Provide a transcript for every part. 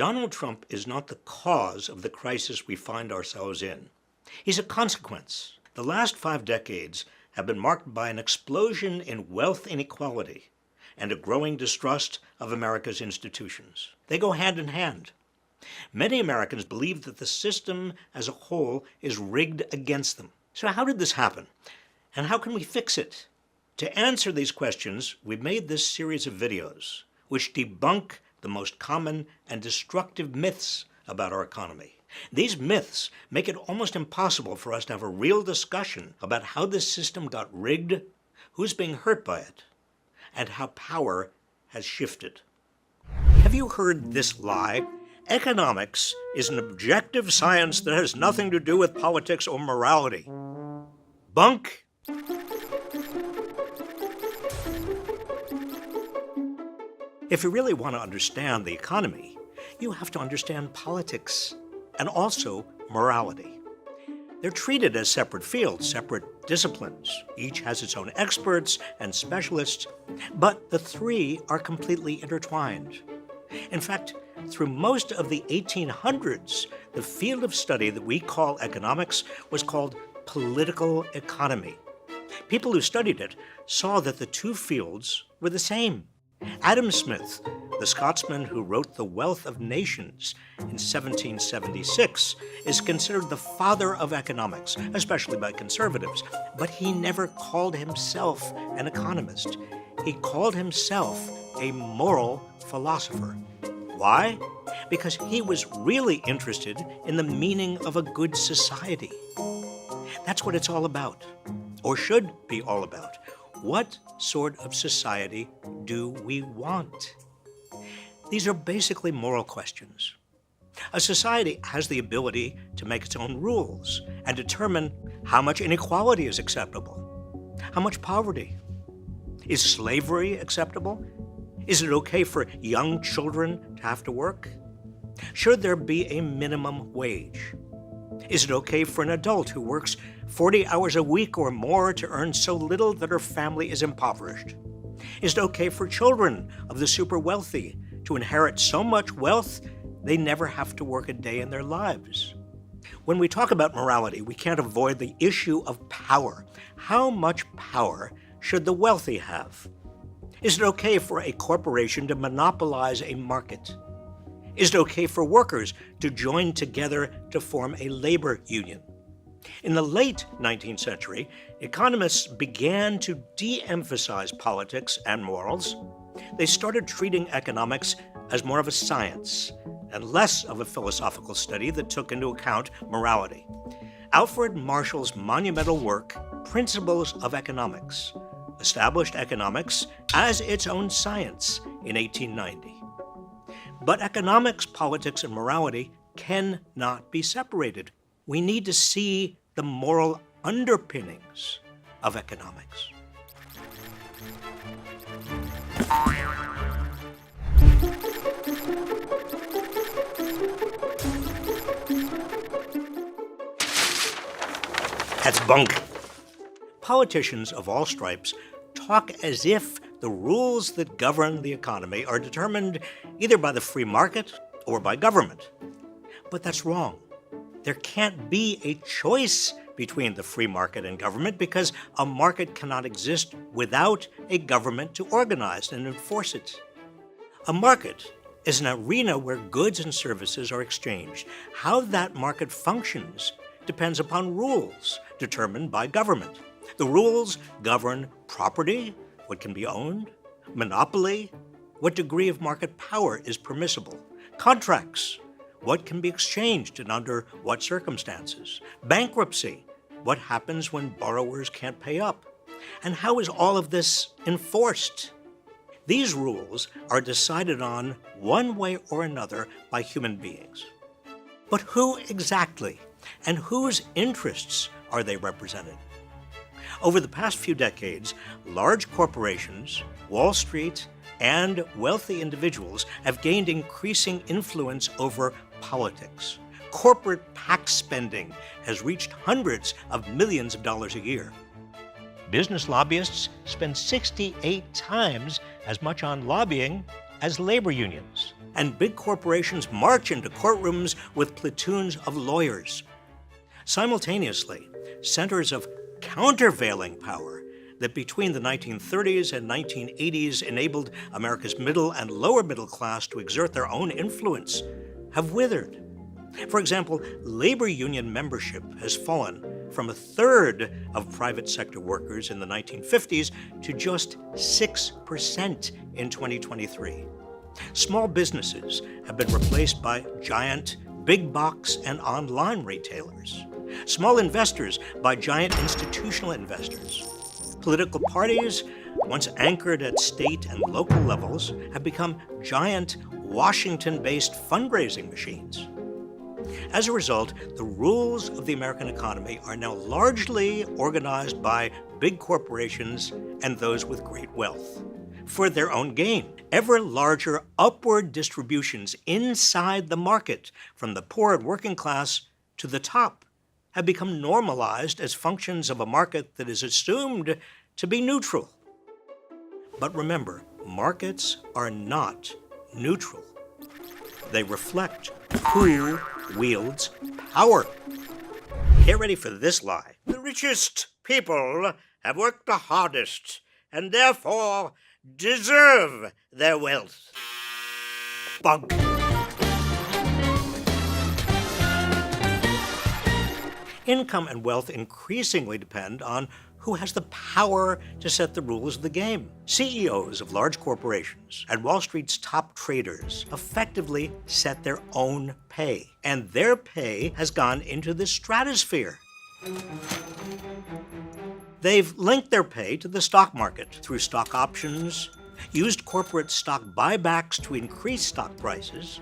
Donald Trump is not the cause of the crisis we find ourselves in. He's a consequence. The last 5 decades have been marked by an explosion in wealth inequality and a growing distrust of America's institutions. They go hand in hand. Many Americans believe that the system as a whole is rigged against them. So how did this happen? And how can we fix it? To answer these questions, we've made this series of videos which debunk the most common and destructive myths about our economy. These myths make it almost impossible for us to have a real discussion about how this system got rigged, who's being hurt by it, and how power has shifted. Have you heard this lie? Economics is an objective science that has nothing to do with politics or morality. Bunk! If you really want to understand the economy, you have to understand politics and also morality. They're treated as separate fields, separate disciplines. Each has its own experts and specialists, but the three are completely intertwined. In fact, through most of the 1800s, the field of study that we call economics was called political economy. People who studied it saw that the two fields were the same. Adam Smith, the Scotsman who wrote The Wealth of Nations in 1776, is considered the father of economics, especially by conservatives. But he never called himself an economist. He called himself a moral philosopher. Why? Because he was really interested in the meaning of a good society. That's what it's all about, or should be all about. What sort of society do we want? These are basically moral questions. A society has the ability to make its own rules and determine how much inequality is acceptable, how much poverty. Is slavery acceptable? Is it okay for young children to have to work? Should there be a minimum wage? Is it okay for an adult who works 40 hours a week or more to earn so little that her family is impoverished? Is it okay for children of the super wealthy to inherit so much wealth they never have to work a day in their lives? When we talk about morality, we can't avoid the issue of power. How much power should the wealthy have? Is it okay for a corporation to monopolize a market? Is it okay for workers to join together to form a labor union? In the late 19th century, economists began to de-emphasize politics and morals. They started treating economics as more of a science and less of a philosophical study that took into account morality. Alfred Marshall's monumental work, Principles of Economics, established economics as its own science in 1890. But economics, politics, and morality cannot be separated. We need to see the moral underpinnings of economics. That's bunk. Politicians of all stripes talk as if the rules that govern the economy are determined either by the free market or by government. But that's wrong. There can't be a choice between the free market and government because a market cannot exist without a government to organize and enforce it. A market is an arena where goods and services are exchanged. How that market functions depends upon rules determined by government. The rules govern property, what can be owned, monopoly, what degree of market power is permissible, contracts, what can be exchanged and under what circumstances, bankruptcy, what happens when borrowers can't pay up, and how is all of this enforced? These rules are decided on one way or another by human beings. But who exactly and whose interests are they represented? Over the past few decades, large corporations, Wall Street, and wealthy individuals have gained increasing influence over politics. Corporate tax spending has reached hundreds of millions of dollars a year. Business lobbyists spend 68 times as much on lobbying as labor unions. and big corporations march into courtrooms with platoons of lawyers. Simultaneously, centers of countervailing power that between the 1930s and 1980s enabled America's middle and lower middle class to exert their own influence have withered. For example, labor union membership has fallen from a third of private sector workers in the 1950s to just 6% in 2023. Small businesses have been replaced by giant big box and online retailers. Small investors by giant institutional investors. Political parties, once anchored at state and local levels, have become giant Washington-based fundraising machines. As a result, the rules of the American economy are now largely organized by big corporations and those with great wealth for their own gain. Ever larger upward distributions inside the market, from the poor and working class to the top, have become normalized as functions of a market that is assumed to be neutral. But remember, markets are not neutral. They reflect who wields power. Get ready for this lie. The richest people have worked the hardest and therefore deserve their wealth. Bunk. Income and wealth increasingly depend on who has the power to set the rules of the game. CEOs of large corporations and Wall Street's top traders effectively set their own pay, and their pay has gone into the stratosphere. They've linked their pay to the stock market through stock options, used corporate stock buybacks to increase stock prices,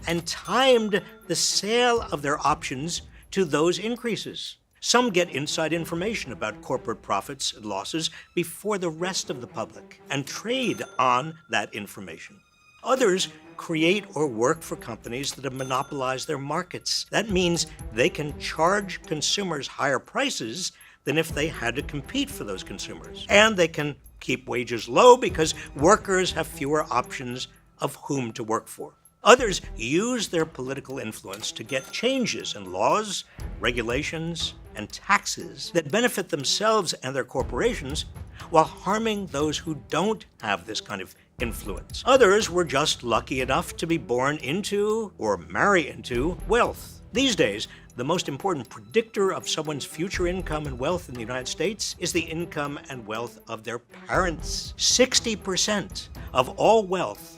and timed the sale of their options to those increases. Some get inside information about corporate profits and losses before the rest of the public and trade on that information. Others create or work for companies that have monopolized their markets. That means they can charge consumers higher prices than if they had to compete for those consumers. And they can keep wages low because workers have fewer options of whom to work for. Others use their political influence to get changes in laws, regulations, and taxes that benefit themselves and their corporations while harming those who don't have this kind of influence. Others were just lucky enough to be born into or marry into wealth. These days, the most important predictor of someone's future income and wealth in the United States is the income and wealth of their parents. 60% of all wealth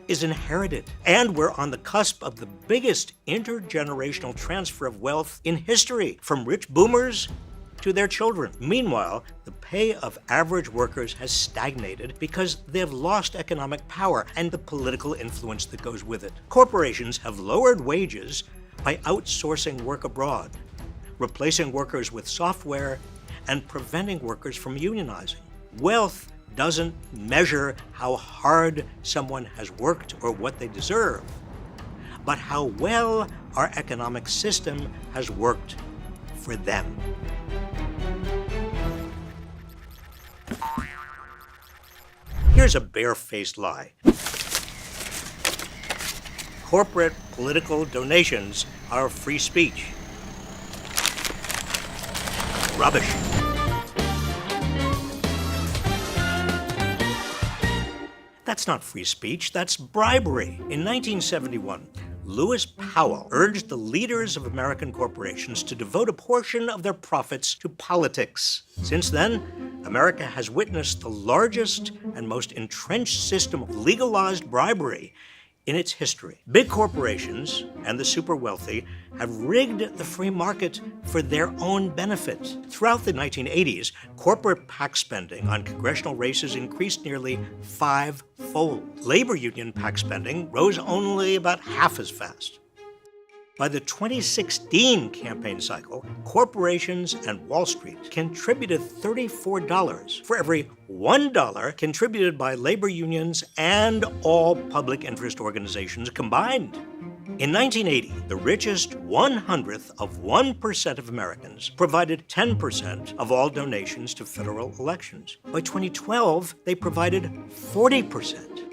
is inherited. And we're on the cusp of the biggest intergenerational transfer of wealth in history, from rich boomers to their children. Meanwhile, the pay of average workers has stagnated because they have lost economic power and the political influence that goes with it. Corporations have lowered wages by outsourcing work abroad, replacing workers with software, and preventing workers from unionizing. Wealth doesn't measure how hard someone has worked or what they deserve, but how well our economic system has worked for them. Here's a barefaced lie. Corporate political donations are free speech. Rubbish. That's not free speech, that's bribery. In 1971, Lewis Powell urged the leaders of American corporations to devote a portion of their profits to politics. Since then, America has witnessed the largest and most entrenched system of legalized bribery in its history. Big corporations and the super wealthy have rigged the free market for their own benefit. Throughout the 1980s, corporate PAC spending on congressional races increased nearly five-fold. Labor union PAC spending rose only about half as fast. By the 2016 campaign cycle, corporations and Wall Street contributed $34 for every $1 contributed by labor unions and all public interest organizations combined. In 1980, the richest 1/100th of 1% of Americans provided 10% of all donations to federal elections. By 2012, they provided 40%.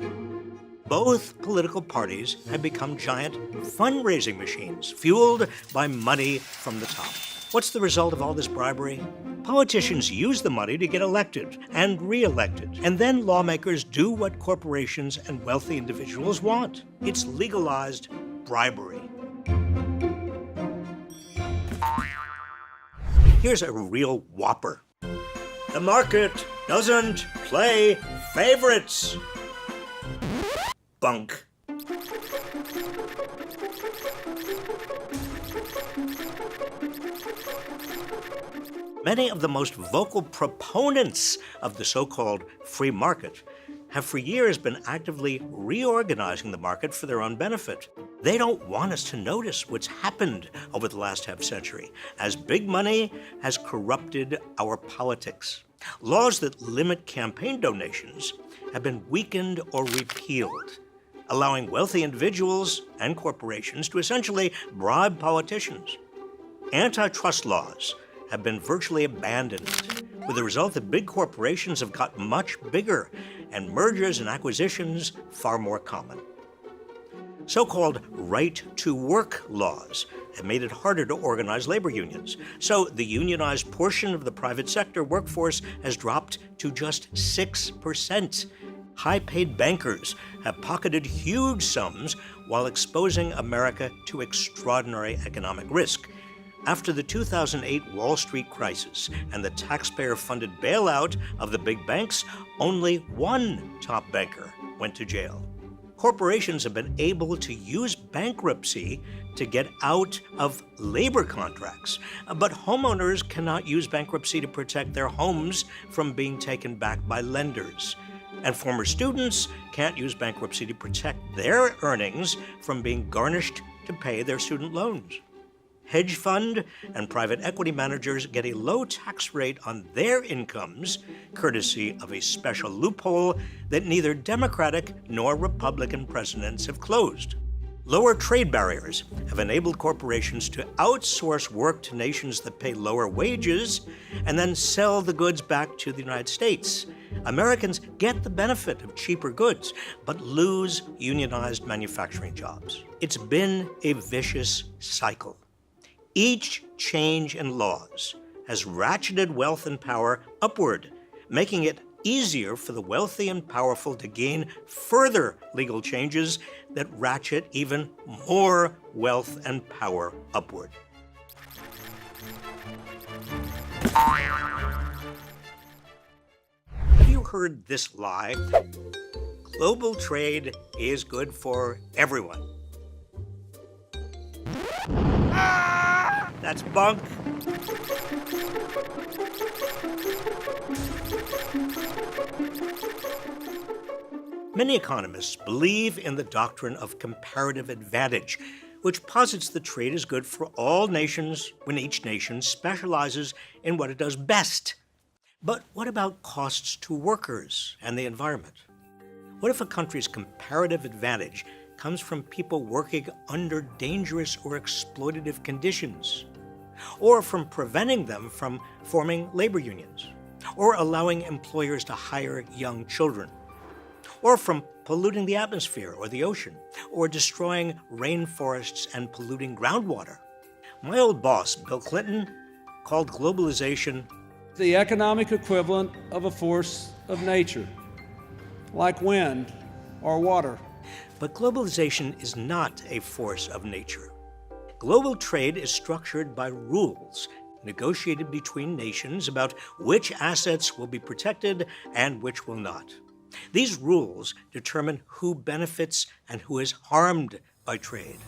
Both political parties have become giant fundraising machines, fueled by money from the top. What's the result of all this bribery? Politicians use the money to get elected and re-elected, and then lawmakers do what corporations and wealthy individuals want. It's legalized bribery. Here's a real whopper. The market doesn't play favorites. Bunk. Many of the most vocal proponents of the so-called free market have for years been actively reorganizing the market for their own benefit. They don't want us to notice what's happened over the last half-century, as big money has corrupted our politics. Laws that limit campaign donations have been weakened or repealed, allowing wealthy individuals and corporations to essentially bribe politicians. Antitrust laws have been virtually abandoned, with the result that big corporations have got much bigger and mergers and acquisitions far more common. So-called right-to-work laws have made it harder to organize labor unions, so the unionized portion of the private sector workforce has dropped to just 6%. High-paid bankers have pocketed huge sums while exposing America to extraordinary economic risk. After the 2008 Wall Street crisis and the taxpayer-funded bailout of the big banks, only one top banker went to jail. Corporations have been able to use bankruptcy to get out of labor contracts, but homeowners cannot use bankruptcy to protect their homes from being taken back by lenders. And former students can't use bankruptcy to protect their earnings from being garnished to pay their student loans. Hedge fund and private equity managers get a low tax rate on their incomes, courtesy of a special loophole that neither Democratic nor Republican presidents have closed. Lower trade barriers have enabled corporations to outsource work to nations that pay lower wages and then sell the goods back to the United States. Americans get the benefit of cheaper goods, but lose unionized manufacturing jobs. It's been a vicious cycle. Each change in laws has ratcheted wealth and power upward, making it easier for the wealthy and powerful to gain further legal changes that ratchet even more wealth and power upward. Have you heard this lie? Global trade is good for everyone. That's bunk. Many economists believe in the doctrine of comparative advantage, which posits that trade is good for all nations when each nation specializes in what it does best. But what about costs to workers and the environment? What if a country's comparative advantage comes from people working under dangerous or exploitative conditions, or from preventing them from forming labor unions, or allowing employers to hire young children, or from polluting the atmosphere or the ocean, or destroying rainforests and polluting groundwater? My old boss, Bill Clinton, called globalization the economic equivalent of a force of nature, like wind or water. But globalization is not a force of nature. Global trade is structured by rules negotiated between nations about which assets will be protected and which will not. These rules determine who benefits and who is harmed by trade.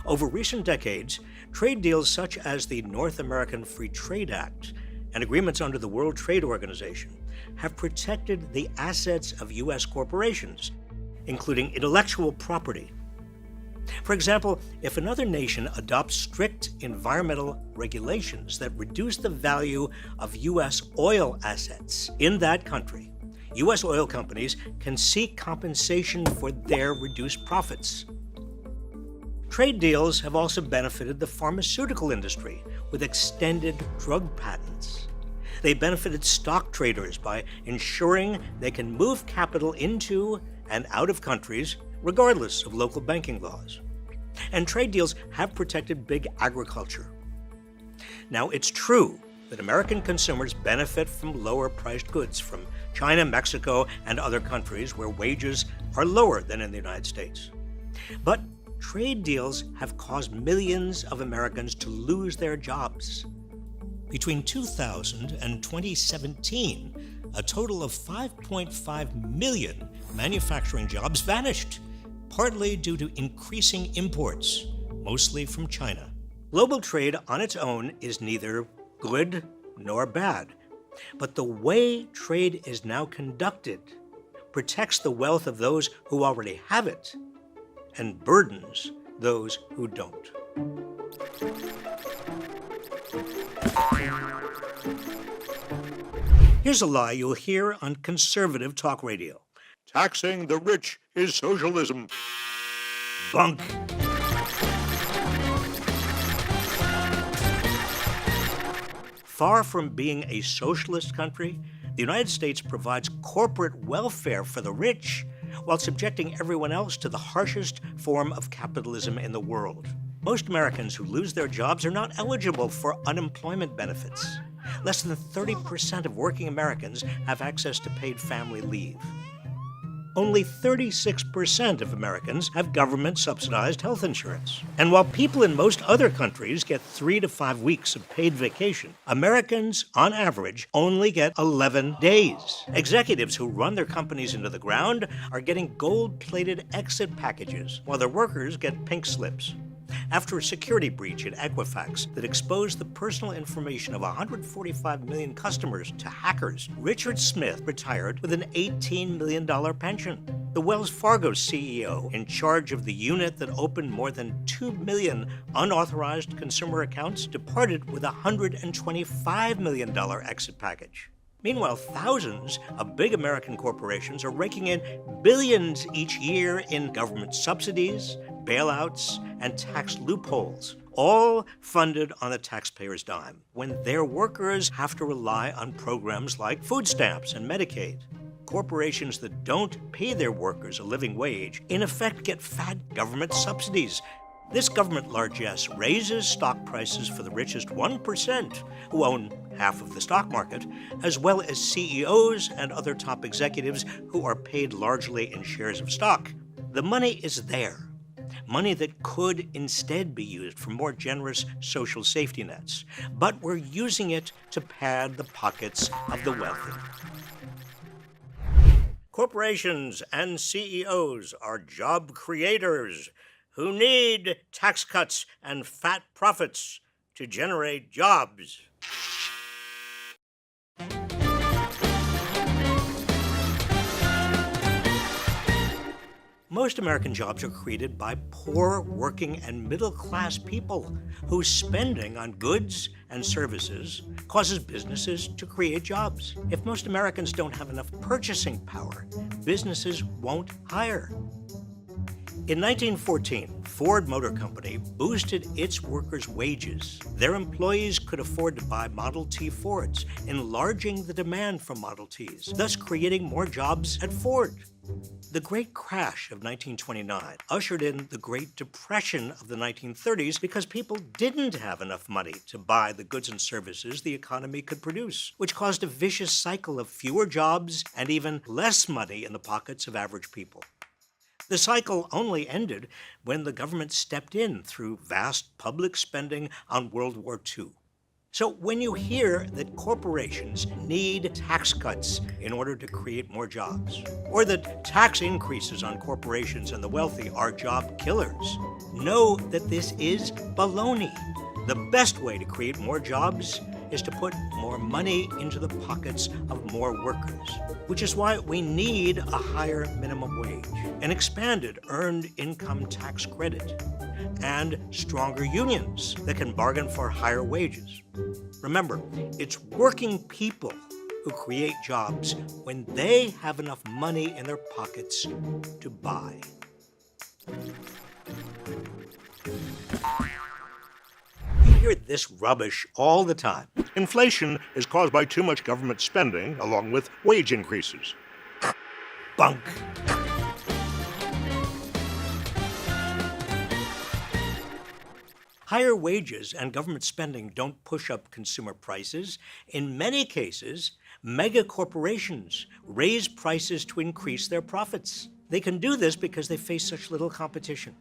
Over recent decades, trade deals such as the North American Free Trade Act and agreements under the World Trade Organization have protected the assets of U.S. corporations, including intellectual property. For example, if another nation adopts strict environmental regulations that reduce the value of U.S. oil assets in that country, U.S. oil companies can seek compensation for their reduced profits. Trade deals have also benefited the pharmaceutical industry with extended drug patents. They benefited stock traders by ensuring they can move capital into and out of countries regardless of local banking laws. And trade deals have protected big agriculture. Now, it's true that American consumers benefit from lower-priced goods from China, Mexico, and other countries where wages are lower than in the United States. But trade deals have caused millions of Americans to lose their jobs. Between 2000 and 2017, a total of 5.5 million manufacturing jobs vanished, partly due to increasing imports, mostly from China. Global trade on its own is neither good nor bad, but the way trade is now conducted protects the wealth of those who already have it and burdens those who don't. Here's a lie you'll hear on conservative talk radio. Taxing the rich is socialism. Bunk. Far from being a socialist country, the United States provides corporate welfare for the rich while subjecting everyone else to the harshest form of capitalism in the world. Most Americans who lose their jobs are not eligible for unemployment benefits. Less than 30% of working Americans have access to paid family leave. Only 36% of Americans have government-subsidized health insurance. And while people in most other countries get 3 to 5 weeks of paid vacation, Americans, on average, only get 11 days. Executives who run their companies into the ground are getting gold-plated exit packages, while their workers get pink slips. After a security breach at Equifax that exposed the personal information of 145 million customers to hackers, Richard Smith retired with an $18 million pension. The Wells Fargo CEO, in charge of the unit that opened more than 2 million unauthorized consumer accounts, departed with a $125 million exit package. Meanwhile, thousands of big American corporations are raking in billions each year in government subsidies, bailouts, and tax loopholes, all funded on the taxpayer's dime, when their workers have to rely on programs like food stamps and Medicaid. Corporations that don't pay their workers a living wage, in effect, get fat government subsidies. This government largesse raises stock prices for the richest 1%, who own half of the stock market, as well as CEOs and other top executives who are paid largely in shares of stock. The money is there. Money that could instead be used for more generous social safety nets. But we're using it to pad the pockets of the wealthy. Corporations and CEOs are job creators who need tax cuts and fat profits to generate jobs. Most American jobs are created by poor working and middle-class people whose spending on goods and services causes businesses to create jobs. If most Americans don't have enough purchasing power, businesses won't hire. In 1914, Ford Motor Company boosted its workers' wages. Their employees could afford to buy Model T Fords, enlarging the demand for Model Ts, thus creating more jobs at Ford. The Great Crash of 1929 ushered in the Great Depression of the 1930s because people didn't have enough money to buy the goods and services the economy could produce, which caused a vicious cycle of fewer jobs and even less money in the pockets of average people. The cycle only ended when the government stepped in through vast public spending on World War II. So when you hear that corporations need tax cuts in order to create more jobs, or that tax increases on corporations and the wealthy are job killers, know that this is baloney. The best way to create more jobs is to put more money into the pockets of more workers, which is why we need a higher minimum wage, an expanded earned income tax credit, and stronger unions that can bargain for higher wages. Remember, it's working people who create jobs when they have enough money in their pockets to buy. You hear this rubbish all the time. Inflation is caused by too much government spending, along with wage increases. Bunk. Higher wages and government spending don't push up consumer prices. In many cases, mega corporations raise prices to increase their profits. They can do this because they face such little competition.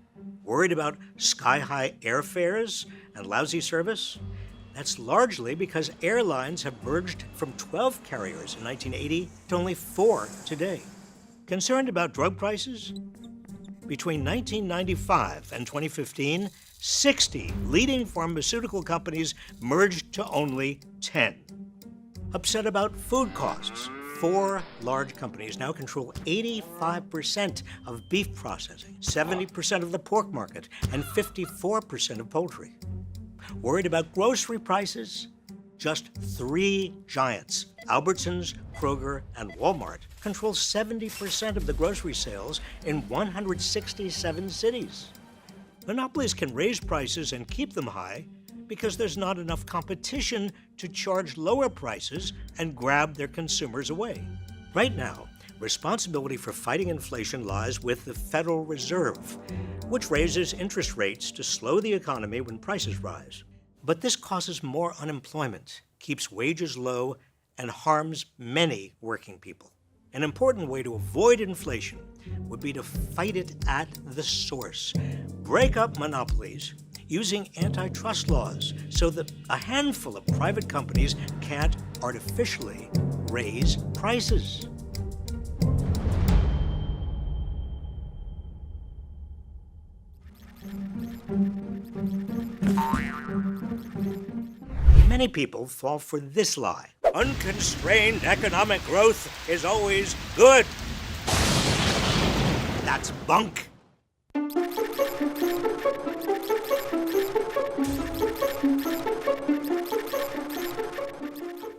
Worried about sky-high airfares and lousy service? That's largely because airlines have merged from 12 carriers in 1980 to only 4 today. Concerned about drug prices? Between 1995 and 2015, 60 leading pharmaceutical companies merged to only 10. Upset about food costs? 4 large companies now control 85% of beef processing, 70% of the pork market, and 54% of poultry. Worried about grocery prices? Just 3 giants, Albertsons, Kroger, and Walmart, control 70% of the grocery sales in 167 cities. Monopolies can raise prices and keep them high because there's not enough competition to charge lower prices and grab their consumers away. Right now, responsibility for fighting inflation lies with the Federal Reserve, which raises interest rates to slow the economy when prices rise. But this causes more unemployment, keeps wages low, and harms many working people. An important way to avoid inflation would be to fight it at the source. Break up monopolies using antitrust laws so that a handful of private companies can't artificially raise prices. Many people fall for this lie. Unconstrained economic growth is always good. That's bunk.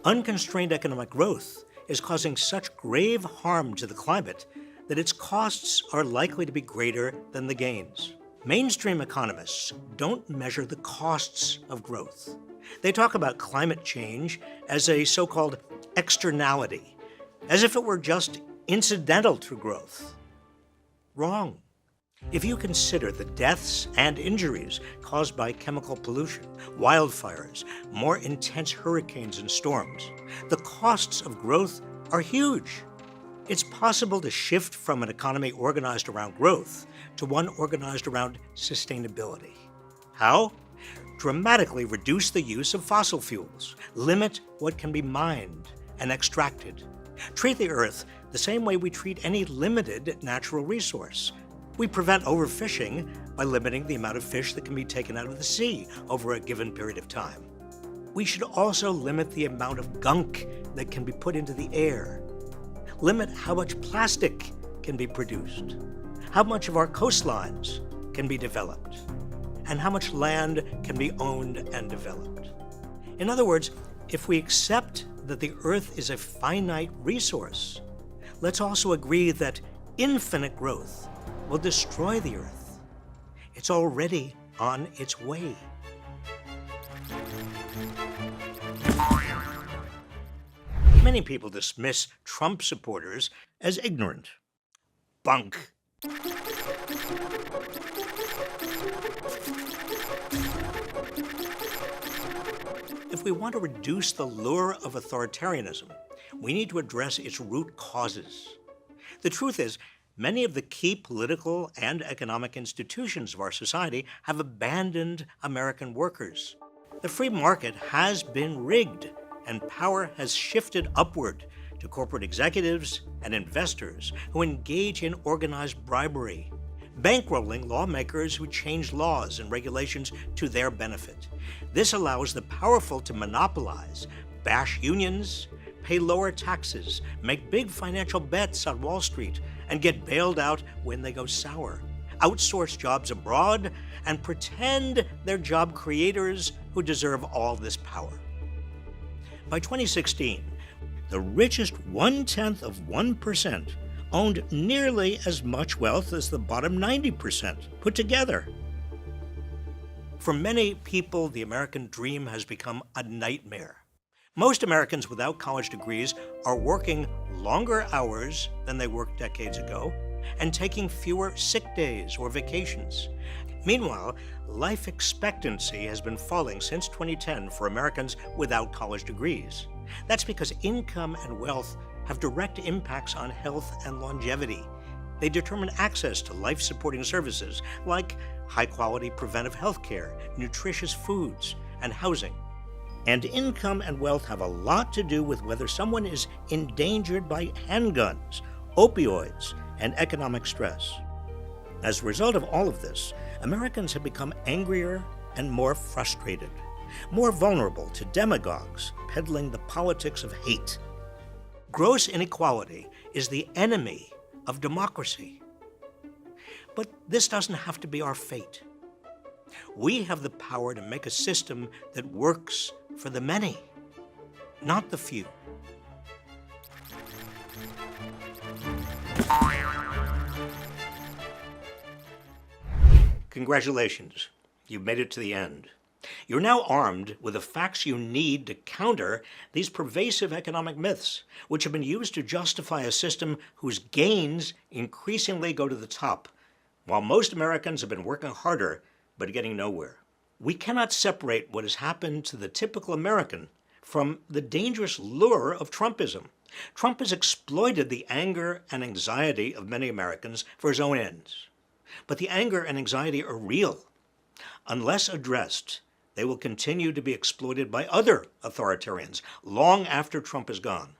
Unconstrained economic growth is causing such grave harm to the climate that its costs are likely to be greater than the gains. Mainstream economists don't measure the costs of growth. They talk about climate change as a so-called externality, as if it were just incidental to growth. Wrong. If you consider the deaths and injuries caused by chemical pollution, wildfires, more intense hurricanes and storms, the costs of growth are huge. It's possible to shift from an economy organized around growth to one organized around sustainability. How? Dramatically reduce the use of fossil fuels, limit what can be mined and extracted. Treat the earth the same way we treat any limited natural resource. We prevent overfishing by limiting the amount of fish that can be taken out of the sea over a given period of time. We should also limit the amount of gunk that can be put into the air. Limit how much plastic can be produced, how much of our coastlines can be developed, and how much land can be owned and developed. In other words, if we accept that the earth is a finite resource, let's also agree that infinite growth will destroy the earth. It's already on its way. Many people dismiss Trump supporters as ignorant. Bunk. If we want to reduce the lure of authoritarianism, we need to address its root causes. The truth is, many of the key political and economic institutions of our society have abandoned American workers. The free market has been rigged, and power has shifted upward to corporate executives and investors who engage in organized bribery, bankrolling lawmakers who change laws and regulations to their benefit. This allows the powerful to monopolize, bash unions, pay lower taxes, make big financial bets on Wall Street, and get bailed out when they go sour, outsource jobs abroad, and pretend they're job creators who deserve all this power. By 2016, the richest 0.1% owned nearly as much wealth as the bottom 90% put together. For many people, the American dream has become a nightmare. Most Americans without college degrees are working longer hours than they worked decades ago and taking fewer sick days or vacations. Meanwhile, life expectancy has been falling since 2010 for Americans without college degrees. That's because income and wealth have direct impacts on health and longevity. They determine access to life-supporting services like high-quality preventive health care, nutritious foods, and housing. And income and wealth have a lot to do with whether someone is endangered by handguns, opioids, and economic stress. As a result of all of this, Americans have become angrier and more frustrated, more vulnerable to demagogues peddling the politics of hate. Gross inequality is the enemy of democracy. But this doesn't have to be our fate. We have the power to make a system that works for the many, not the few. Congratulations, you've made it to the end. You're now armed with the facts you need to counter these pervasive economic myths, which have been used to justify a system whose gains increasingly go to the top, while most Americans have been working harder but getting nowhere. We cannot separate what has happened to the typical American from the dangerous lure of Trumpism. Trump has exploited the anger and anxiety of many Americans for his own ends. But the anger and anxiety are real. Unless addressed, they will continue to be exploited by other authoritarians long after Trump is gone.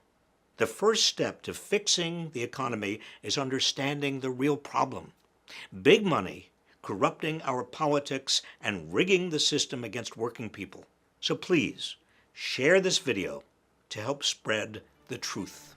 The first step to fixing the economy is understanding the real problem. Big money corrupting our politics and rigging the system against working people. So please, share this video to help spread the truth.